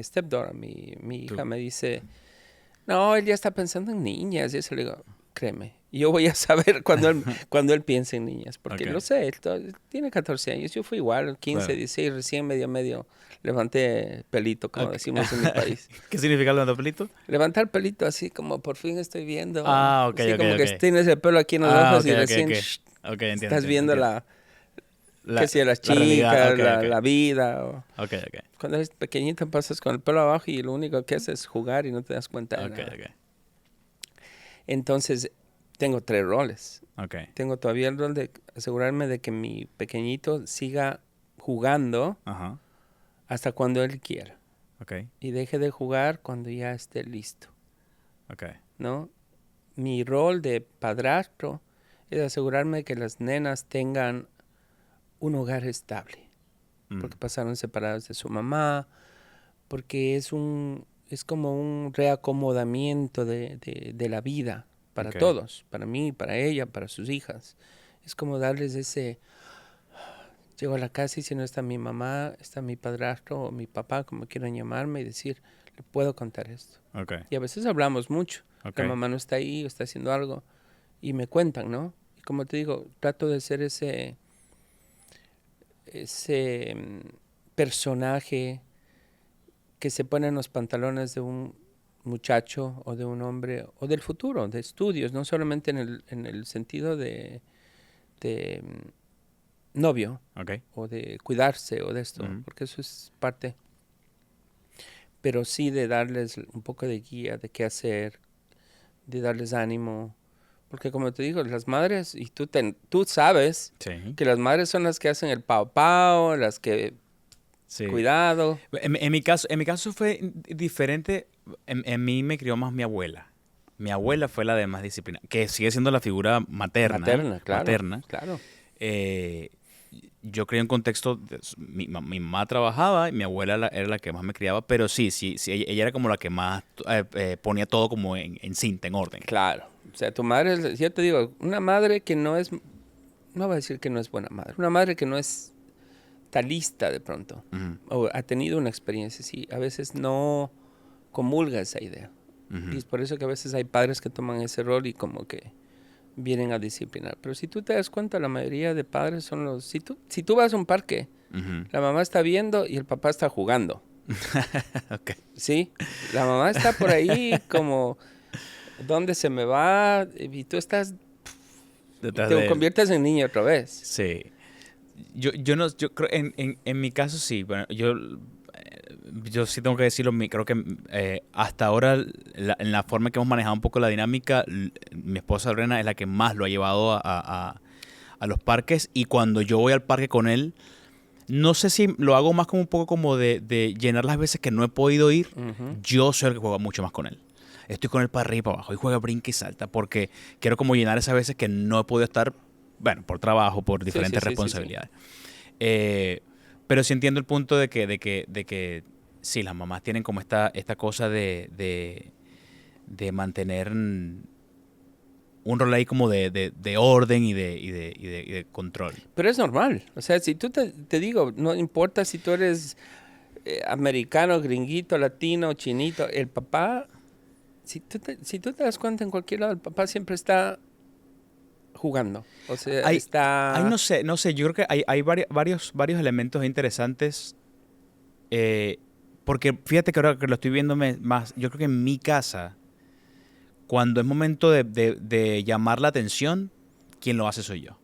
stepdaughter, mi hija Tú. me dice, no, él ya está pensando en niñas. Y eso le digo, créeme, yo voy a saber cuando él piense en niñas, porque Ok. lo sé, él tiene 14 años, yo fui igual, 15, Claro. 16, recién medio, levanté pelito, como Ok. decimos en mi país. ¿Qué significa el pelito? Levantar pelito así como por fin estoy viendo, Ah, ok, así ok, como que ok. tienes el pelo aquí en los Ah, ojos ok, y ok, recién ok. Ok, estás entiendo. viendo qué sé, las La realidad. chicas, Ok, ok. la vida. Ok, ok. Cuando eres pequeñito pasas con el pelo abajo y lo único que haces es jugar y no te das cuenta de Ok, nada. ok. Entonces, tengo tres roles. Ok. Tengo todavía el rol de asegurarme de que mi pequeñito siga jugando Ajá. hasta cuando él quiera. Ok. Y deje de jugar cuando ya esté listo, Ok. ¿no? Mi rol de padrastro es asegurarme de que las nenas tengan un hogar estable. Mm. Porque pasaron separadas de su mamá, porque es como un reacomodamiento de la vida para Ok. todos, para mí, para ella, para sus hijas. Es como darles Llego a la casa y si no está mi mamá, está mi padrastro o mi papá, como quieran llamarme, y decir, le puedo contar esto. Okay. Y a veces hablamos mucho. Okay. La mamá no está ahí o está haciendo algo y me cuentan, ¿no? Y como te digo, trato de ser ese personaje que se pone en los pantalones de un muchacho o de un hombre o del futuro, de estudios, no solamente en el sentido de novio Okay. o de cuidarse o de esto, porque eso es parte, pero sí de darles un poco de guía de qué hacer, de darles ánimo, porque como te digo, las madres, y tú sabes Sí. que las madres son las que hacen el pao pao, las que Sí. cuidado. En mi caso fue diferente. En mí me crió más mi abuela. Mi abuela fue la de más disciplina, que sigue siendo la figura materna. Materna, claro. Materna. Claro. Yo creí en contexto, mi mamá trabajaba y mi abuela era la que más me criaba, pero sí, ella era como la que más ponía todo como en cinta, en orden. Claro. O sea, tu madre, yo te digo, una madre que no es, no voy a decir que no es buena madre, una madre que no es talista de pronto, o ha tenido una experiencia así, a veces no comulga esa idea. Y es por eso que a veces hay padres que toman ese rol y como que vienen a disciplinar. Pero si tú te das cuenta, la mayoría de padres son los... Si tú vas a un parque, la mamá está viendo y el papá está jugando. Okay. ¿Sí? La mamá está por ahí como... ¿Dónde se me va? Y tú estás... te conviertes en niño otra vez. Sí. Yo creo, en mi caso sí. Bueno, yo sí tengo que decirlo, creo que hasta ahora, en la forma que hemos manejado un poco la dinámica, mi esposa Lorena es la que más lo ha llevado a los parques, y cuando yo voy al parque con él, no sé si lo hago más como un poco como de llenar las veces que no he podido ir, yo soy el que juega mucho más con él. Estoy con él para arriba y para abajo, y juega, brinca y salta, porque quiero como llenar esas veces que no he podido estar, bueno, por trabajo, por diferentes responsabilidades. Sí. Pero sí entiendo el punto de que sí, las mamás tienen como esta cosa de mantener un rol ahí como de orden y de control. Pero es normal. O sea, si tú te digo, no importa si tú eres americano, gringuito, latino, chinito, el papá, si tú te das cuenta en cualquier lado, el papá siempre está jugando. O sea, está... no sé, yo creo que hay varios elementos interesantes. Porque fíjate que ahora que lo estoy viendo más, yo creo que en mi casa, cuando es momento de llamar la atención, quien lo hace soy yo.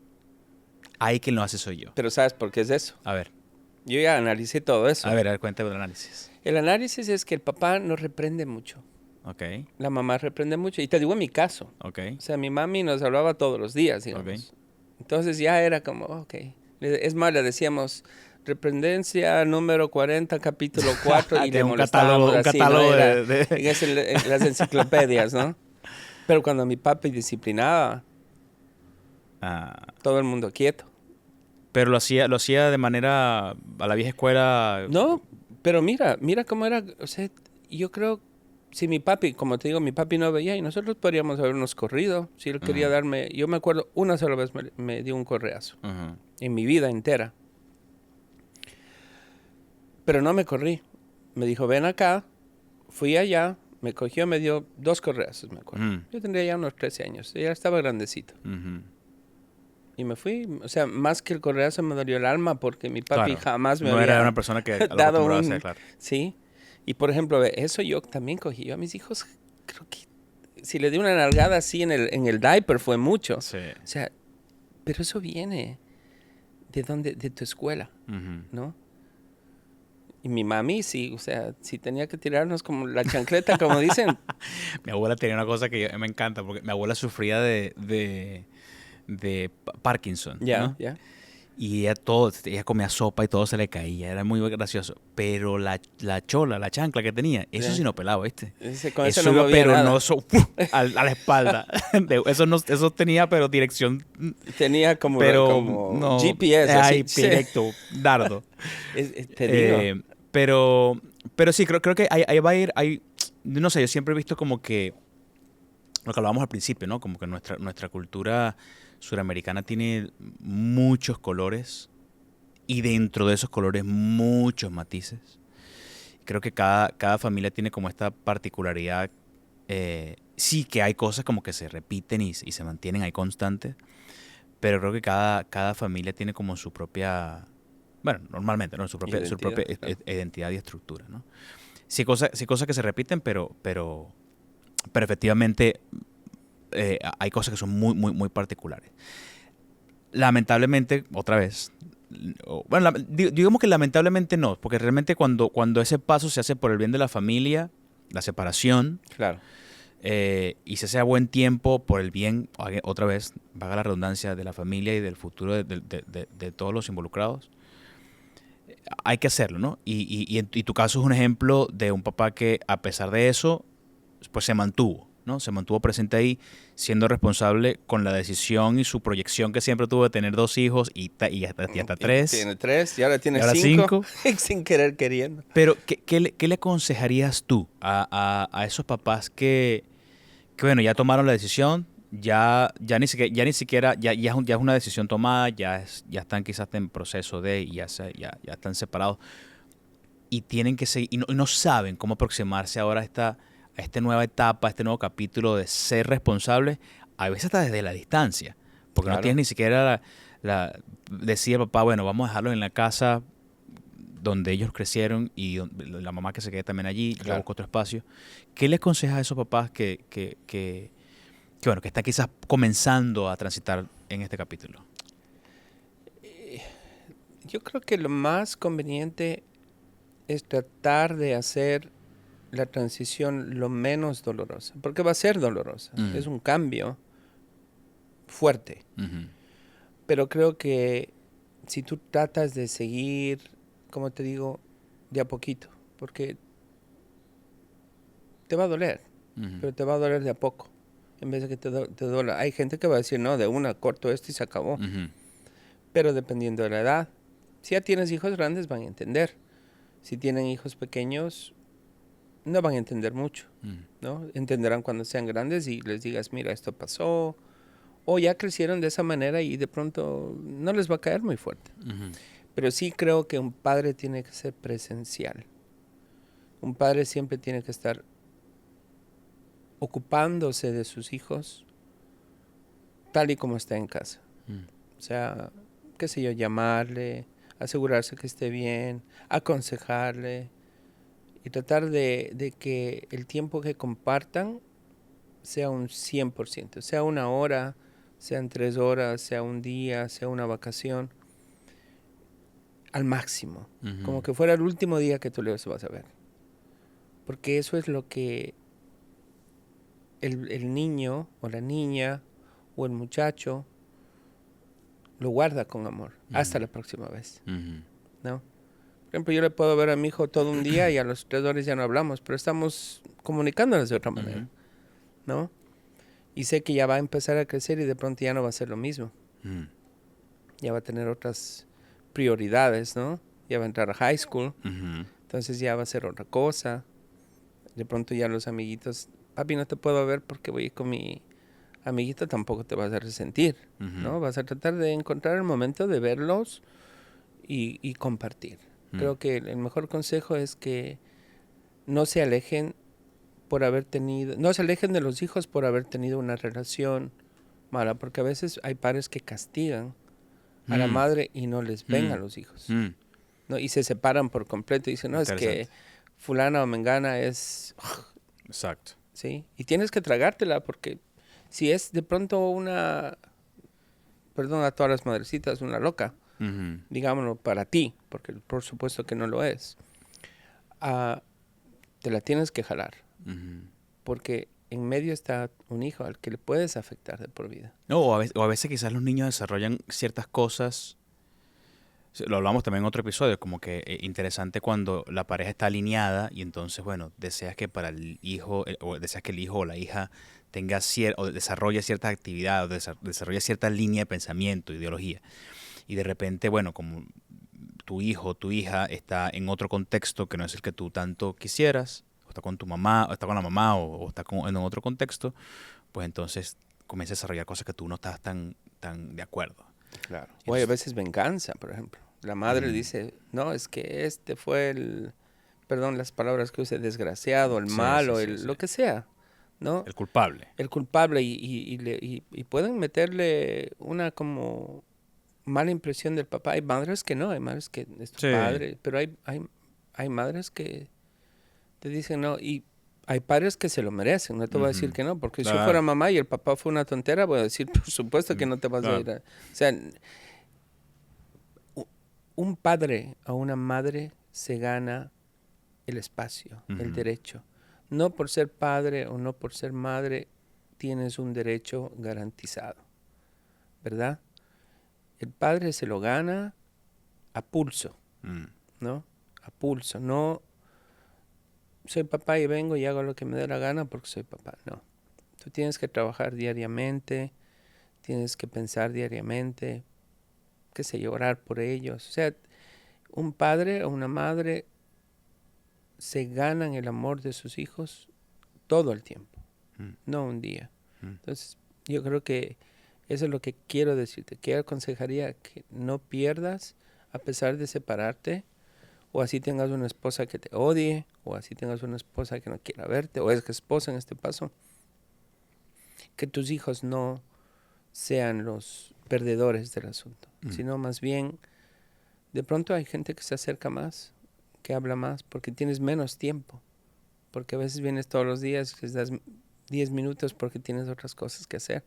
Ahí quien lo hace soy yo. Pero ¿sabes por qué es eso? A ver. Yo ya analicé todo eso. A ver, cuéntame el análisis. El análisis es que el papá no reprende mucho. Okay. La mamá reprende mucho. Y te digo en mi caso. Okay. O sea, mi mami nos hablaba todos los días, digamos. Okay. Entonces ya era como, ok. Es más, le decíamos reprendencia número 40, capítulo 4. Y le molestábamos así, catálogo ¿no? En las enciclopedias, ¿no? Pero cuando mi papi disciplinaba, todo el mundo quieto. Pero lo hacía de manera a la vieja escuela. No, pero mira cómo era. O sea, yo creo, si mi papi, como te digo, mi papi no veía y nosotros podríamos habernos corrido. Si él quería darme, yo me acuerdo, una sola vez me dio un correazo en mi vida entera. Pero no me corrí. Me dijo, ven acá. Fui allá, me cogió, me dio 2 correazos, me acuerdo. Yo tendría ya unos 13 años, ya estaba grandecito. Y me fui, o sea, más que el correazo me dolió el alma porque mi papi jamás me había no era una persona que dado un... Claro. Sí, y por ejemplo, eso yo también cogí. Yo a mis hijos, creo que si le di una nalgada así en el diaper fue mucho. Sí. O sea, pero eso viene de tu escuela, ¿no? Y mi mami, sí, o sea, sí tenía que tirarnos como la chancleta, como dicen. Mi abuela tenía una cosa que me encanta, porque mi abuela sufría de Parkinson, ¿no? Ya. Y ella comía sopa y todo se le caía, era muy gracioso. Pero la chola, la chancla que tenía, eso sí no pelaba, ¿viste? Con eso no movía pero nada. no a la espalda. Eso tenía, pero dirección. Tenía como no, GPS. Ahí, así. directo, dardo. Te digo. Pero sí, creo que ahí va a ir, no sé, yo siempre he visto como que, lo que hablábamos al principio, ¿no? Como que nuestra cultura suramericana tiene muchos colores y dentro de esos colores muchos matices. Creo que cada familia tiene como esta particularidad. Sí que hay cosas como que se repiten y se mantienen ahí constantes, pero creo que cada familia tiene como su propia, bueno, normalmente, ¿no? Su propia Claro. identidad y estructura, ¿no? Sí hay cosas que se repiten, pero efectivamente hay cosas que son muy, muy, muy particulares. Lamentablemente, otra vez, bueno, digamos que lamentablemente no, porque realmente cuando ese paso se hace por el bien de la familia, la separación, Claro. y se hace a buen tiempo por el bien, otra vez, vaga la redundancia, de la familia y del futuro de todos los involucrados, hay que hacerlo, ¿no? Y tu caso es un ejemplo de un papá que, a pesar de eso, pues se mantuvo, ¿no? Se mantuvo presente ahí, siendo responsable con la decisión y su proyección que siempre tuvo de tener 2 hijos y hasta 3, Tiene 3 y ahora y tiene ahora 5, 5. sin querer queriendo. Pero, ¿qué le aconsejarías tú a esos papás que, bueno, ya tomaron la decisión, ya ni siquiera, ya es una decisión tomada, ya están quizás en proceso y ya están separados y tienen que seguir, y no saben cómo aproximarse ahora a esta nueva etapa, a este nuevo capítulo de ser responsables, a veces hasta desde la distancia, porque no tienes Claro. ni siquiera decir, papá, bueno, vamos a dejarlos en la casa donde ellos crecieron y la mamá que se quede también allí, yo Claro. busco otro espacio. ¿Qué le aconsejas a esos papás que está quizás comenzando a transitar en este capítulo? Yo creo que lo más conveniente es tratar de hacer la transición lo menos dolorosa, porque va a ser dolorosa. Es un cambio fuerte, Ujú. pero creo que si tú tratas de seguir, como te digo, de a poquito, porque te va a doler, Ujú. pero te va a doler de a poco, en vez de que te duela. Hay gente que va a decir, no, de una corto esto y se acabó, Ujú. pero dependiendo de la edad. Si ya tienes hijos grandes van a entender. Si tienen hijos pequeños, no van a entender mucho, Ujú. ¿no? Entenderán cuando sean grandes y les digas, mira, esto pasó, o ya crecieron de esa manera y de pronto no les va a caer muy fuerte. Ujú. Pero sí creo que un padre tiene que ser presencial. Un padre siempre tiene que estar ocupándose de sus hijos tal y como está en casa. Ujú. O sea, qué sé yo, llamarle, asegurarse que esté bien, aconsejarle y tratar de que el tiempo que compartan sea un 100%, sea una hora, sean 3 horas, sea un día, sea una vacación, al máximo. Como Ujú. que fuera el último día que tú les vas a ver. Porque eso es lo que el niño o la niña o el muchacho lo guarda con amor hasta la próxima vez, Ujú. ¿no? Por ejemplo, yo le puedo ver a mi hijo todo un día y a los 3 horas ya no hablamos, pero estamos comunicándonos de otra manera, Ujú. ¿no? Y sé que ya va a empezar a crecer y de pronto ya no va a ser lo mismo. Ujú. Ya va a tener otras prioridades, ¿no? Ya va a entrar a high school, Ujú. entonces ya va a ser otra cosa. De pronto ya los amiguitos, papi, no te puedo ver porque voy con mi amiguito, tampoco te vas a resentir, Ujú. ¿no? Vas a tratar de encontrar el momento de verlos y compartir. Ujú. Creo que el mejor consejo es que no se alejen no se alejen de los hijos por haber tenido una relación mala, porque a veces hay padres que castigan a la Ujú. madre y no les ven a Ujú. los hijos, Ujú. ¿no? Y se separan por completo y dicen, no, es Interesante. que fulana o mengana es, Exacto. ¿sí? Y tienes que tragártela porque si es de pronto una, perdón a todas las madrecitas, una loca, Ujú. digámoslo para ti, porque por supuesto que no lo es, ah, te la tienes que jalar, Ujú. porque en medio está un hijo al que le puedes afectar de por vida. No, o a veces quizás los niños desarrollan ciertas cosas. Sí, lo hablamos también en otro episodio, como que interesante cuando la pareja está alineada y entonces, bueno, deseas que para el hijo, o deseas que el hijo o la hija tenga o desarrolle ciertas actividades, o desarrolle cierta línea de pensamiento, ideología. Y de repente, bueno, como tu hijo o tu hija está en otro contexto que no es el que tú tanto quisieras, o está con tu mamá, o está con la mamá, o está en otro contexto, pues entonces comienza a desarrollar cosas que tú no estás tan de acuerdo. Claro. Y O hay a entonces, veces venganza, por ejemplo. La madre dice, no, es que este fue perdón las palabras que use, desgraciado, el malo, lo que sea, ¿no? El culpable. El culpable y pueden meterle una como mala impresión del papá. Hay madres que no, hay madres que es tu padre, pero hay madres que te dicen no, y hay padres que se lo merecen, no te voy a decir que no, porque si yo fuera mamá y el papá fue una tontera, voy a decir, por supuesto que no te vas a ir. O sea, un padre o una madre se gana el espacio, el derecho. No por ser padre o no por ser madre tienes un derecho garantizado, ¿verdad? El padre se lo gana a pulso, ¿no? A pulso, no soy papá y vengo y hago lo que me dé la gana porque soy papá, no. Tú tienes que trabajar diariamente, tienes que pensar diariamente, qué sé yo, orar por ellos. O sea, un padre o una madre se ganan el amor de sus hijos todo el tiempo, no un día. Entonces, yo creo que eso es lo que quiero decirte. Que aconsejaría que no pierdas a pesar de separarte, o así tengas una esposa que te odie, o así tengas una esposa que no quiera verte, o es que esposa en este paso, que tus hijos no sean los perdedores del asunto, sino más bien, de pronto hay gente que se acerca más, que habla más, porque tienes menos tiempo, porque a veces vienes todos los días, les das 10 minutos porque tienes otras cosas que hacer,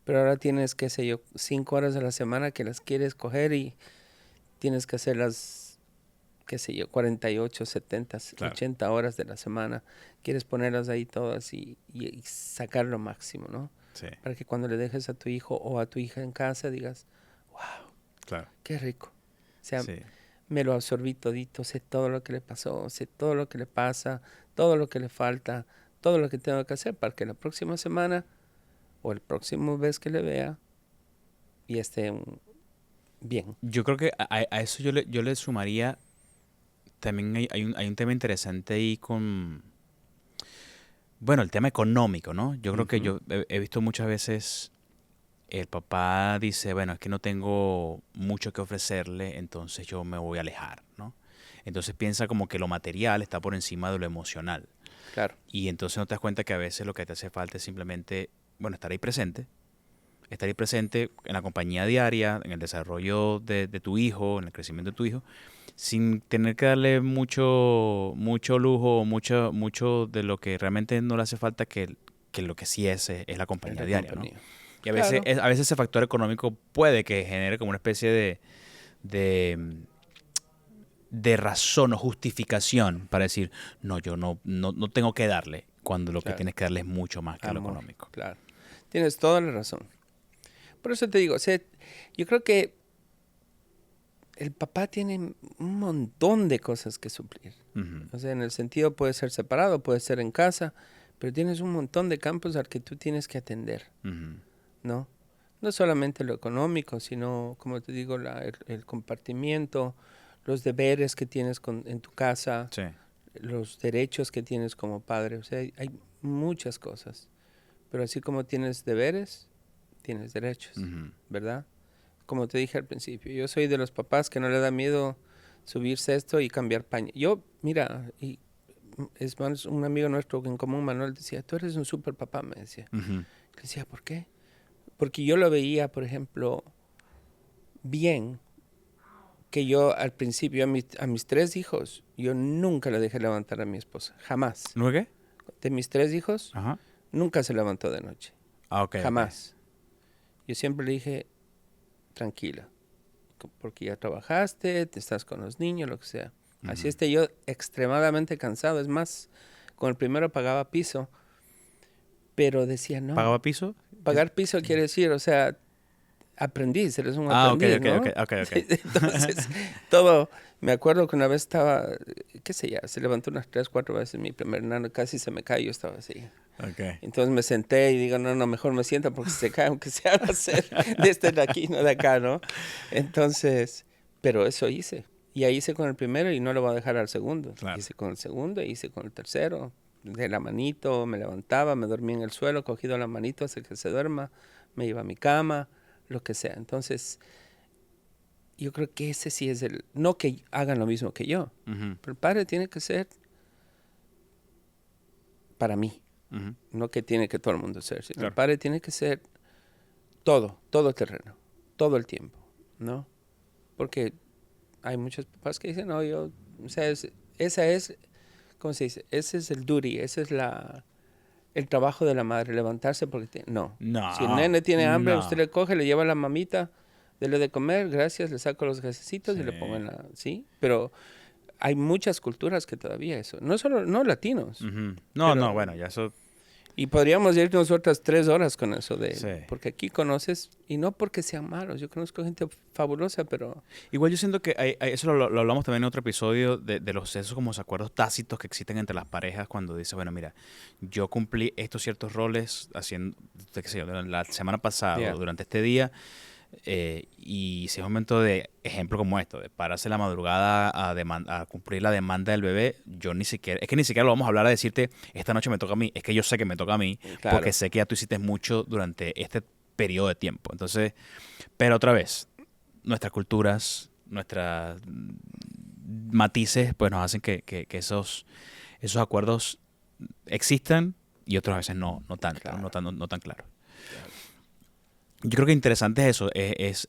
pero ahora tienes, qué sé yo, 5 horas a la semana que las quieres coger y tienes que hacerlas, qué sé yo, 48, 70, 80 horas de la semana, quieres ponerlas ahí todas y sacar lo máximo, ¿no? Sí. Para que cuando le dejes a tu hijo o a tu hija en casa digas, wow, qué rico. O sea, me lo absorbí todito, sé todo lo que le pasó, sé todo lo que le pasa, todo lo que le falta, todo lo que tengo que hacer para que la próxima semana o el próximo vez que le vea y esté bien. Yo creo que a eso yo le sumaría, también hay un tema interesante ahí con, bueno, el tema económico, ¿no? Yo creo que yo he visto muchas veces el papá dice, bueno, es que no tengo mucho que ofrecerle, entonces yo me voy a alejar, ¿no? Entonces piensa como que lo material está por encima de lo emocional. Claro. Y entonces no te das cuenta que a veces lo que te hace falta es simplemente, bueno, estar ahí presente en la compañía diaria, en el desarrollo de tu hijo, en el crecimiento de tu hijo, sin tener que darle mucho lujo, mucho de lo que realmente no le hace falta, que lo que sí es la compañía diaria, ¿no? Y a veces, a veces ese factor económico puede que genere como una especie de razón o justificación para decir, no, yo no tengo que darle, cuando lo que tienes que darle es mucho más que lo económico. Claro, tienes toda la razón. Por eso te digo, o sea, yo creo que el papá tiene un montón de cosas que suplir. O sea, en el sentido puede ser separado, puede ser en casa, pero tienes un montón de campos al que tú tienes que atender, ¿no? No solamente lo económico, sino, como te digo, el compartimiento, los deberes que tienes en tu casa, los derechos que tienes como padre. O sea, hay muchas cosas. Pero así como tienes deberes, tienes derechos, ¿verdad? Como te dije al principio, yo soy de los papás que no le da miedo subirse esto y cambiar paño. Yo, mira, y es más, un amigo nuestro en común, Manuel, decía, tú eres un super papá, me decía. Le decía, ¿por qué? Porque yo lo veía, por ejemplo, bien, que yo al principio, a mis 3 hijos, yo nunca le dejé levantar a mi esposa, jamás. ¿No qué? De mis 3 hijos, nunca se levantó de noche. Jamás. Yo siempre le dije, tranquila, porque ya trabajaste, te estás con los niños, lo que sea. Así esté yo extremadamente cansado. Es más, con el primero pagaba piso, pero decía no. ¿Pagaba piso? Pagar piso quiere decir, o sea, aprendiz, eres un aprendiz, ¿no? Okay. Entonces, todo, me acuerdo que una vez estaba, qué sé yo, se levantó unas 3, 4 veces mi primer nano, casi se me cae, yo estaba así. Entonces me senté y digo, no, mejor me siento porque se cae, aunque se haga hacer de aquí, no de acá, ¿no? Entonces, pero eso hice. Y ahí hice con el primero y no lo voy a dejar al segundo. Claro. Hice con el segundo, hice con el tercero. De la manito, me levantaba, me dormía en el suelo, cogido la manito hasta que se duerma, me iba a mi cama, lo que sea. Entonces, yo creo que ese sí es no que hagan lo mismo que yo, Ujú. pero el padre tiene que ser para mí, Ujú. no que tiene que todo el mundo ser, sino Claro. el padre tiene que ser todo terreno, todo el tiempo, ¿no? Porque hay muchos papás que dicen, no, yo, o sea, esa es, ¿cómo se dice? Ese es el duty, ese es el trabajo de la madre, levantarse porque no. No, Si el nene tiene hambre, no. usted le coge, le lleva a la mamita, dele de comer, gracias, le saco los gasecitos y le Sí. pongo ¿sí? Pero hay muchas culturas que todavía eso, no solo, no latinos. Ujú. No, Pero- bueno, ya eso... Y podríamos irnos otras 3 horas con eso Sí. porque aquí conoces, y no porque sean malos, yo conozco gente fabulosa, pero Igual yo siento que eso lo hablamos también en otro episodio de esos como acuerdos tácitos que existen entre las parejas cuando dice, bueno, mira, yo cumplí estos ciertos roles haciendo, qué sé yo, la semana pasada Yeah. o durante este día, y si es un momento de ejemplo como esto, de pararse la madrugada a cumplir la demanda del bebé, yo ni siquiera lo vamos a hablar a decirte, esta noche me toca a mí, es que yo sé que me toca a mí, claro. porque sé que ya tú hiciste mucho durante este periodo de tiempo. Entonces, pero otra vez, nuestras culturas, nuestras matices, pues nos hacen que esos acuerdos existan y otras veces no tanto, Claro. no tan claro. Yo creo que interesante es eso,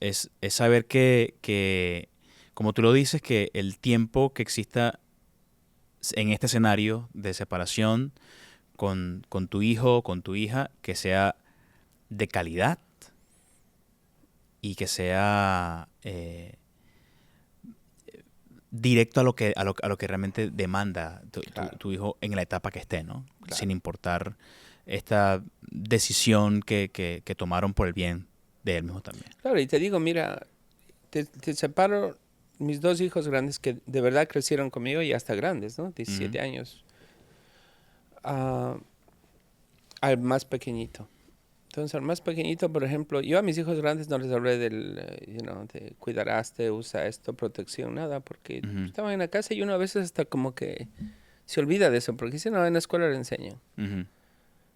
es saber que, como tú lo dices, que el tiempo que exista en este escenario de separación con tu hijo o con tu hija, que sea de calidad y que sea directo a lo que realmente demanda Claro. tu hijo en la etapa que esté, ¿no? Claro. Sin importar esta decisión que tomaron por el bien de él mismo también. Claro, y te digo, mira, te separo mis 2 hijos grandes que de verdad crecieron conmigo y hasta grandes, ¿no? 17 años. Al más pequeñito. Entonces, al más pequeñito, por ejemplo, yo a mis hijos grandes no les hablé de cuidaraste, usa esto, protección, nada, porque Ujú. estaban en la casa y uno a veces hasta como que se olvida de eso, porque dice, no, en la escuela le enseñan. Ujú.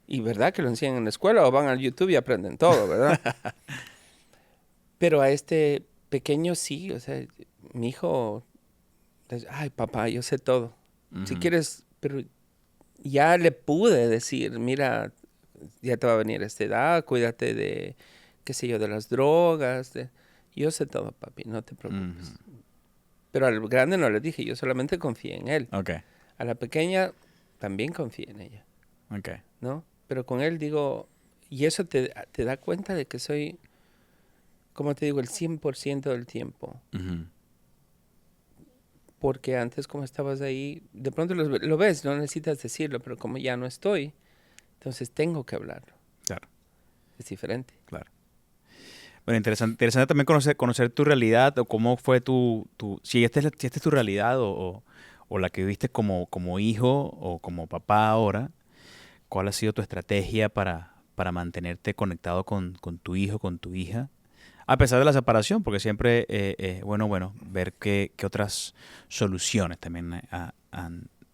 Y verdad que lo enseñan en la escuela o van al YouTube y aprenden todo, ¿verdad? Pero a este pequeño sí, o sea, mi hijo, ay papá, yo sé todo. Si Ujú. quieres, pero ya le pude decir, mira, ya te va a venir esta edad, cuídate de, qué sé yo, de las drogas. Yo sé todo, papi, no te preocupes. Ujú. Pero al grande no le dije, yo solamente confié en él. Ok, A la pequeña también confié en ella, ok. ¿no? Pero con él digo, y eso te da cuenta de que soy, como te digo, el 100% del tiempo. Ujú. Porque antes como estabas ahí, de pronto lo ves, no necesitas decirlo, pero como ya no estoy, entonces tengo que hablarlo. Claro, Es diferente. claro. Bueno, interesante también conocer tu realidad o cómo fue si esta es tu realidad o la que viviste como hijo o como papá ahora, cuál ha sido tu estrategia para mantenerte conectado con tu hijo, con tu hija, a pesar de la separación, porque siempre bueno, ver qué otras soluciones también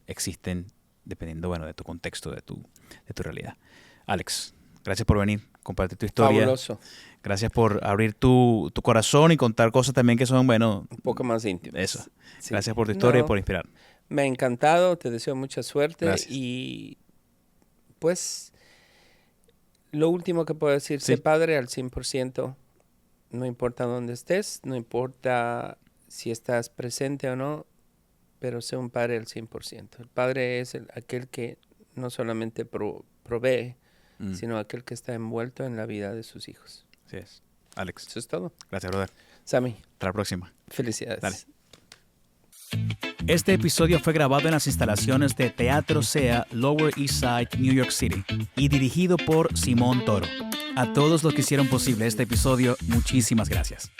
existen dependiendo, bueno, de tu contexto, de tu realidad. Alex, gracias por venir, compartir tu historia. Fabuloso. Gracias por abrir tu corazón y contar cosas también que son, bueno, Un poco más íntimo. eso. Sí. Gracias por tu historia y No, por inspirar. me ha encantado, te deseo mucha suerte. Gracias. Y pues lo último que puedo decir, Sí. sé padre al 100%, no importa dónde estés, no importa si estás presente o no, pero sé un padre al 100%. El padre es aquel que no solamente provee, sino aquel que está envuelto en la vida de sus hijos. Así es. Alex, Eso es todo. gracias, brother. Sammy, Hasta la próxima. felicidades. Dale. Este episodio fue grabado en las instalaciones de Teatro SEA, Lower East Side, New York City, y dirigido por Simón Toro. A todos los que hicieron posible este episodio, muchísimas gracias.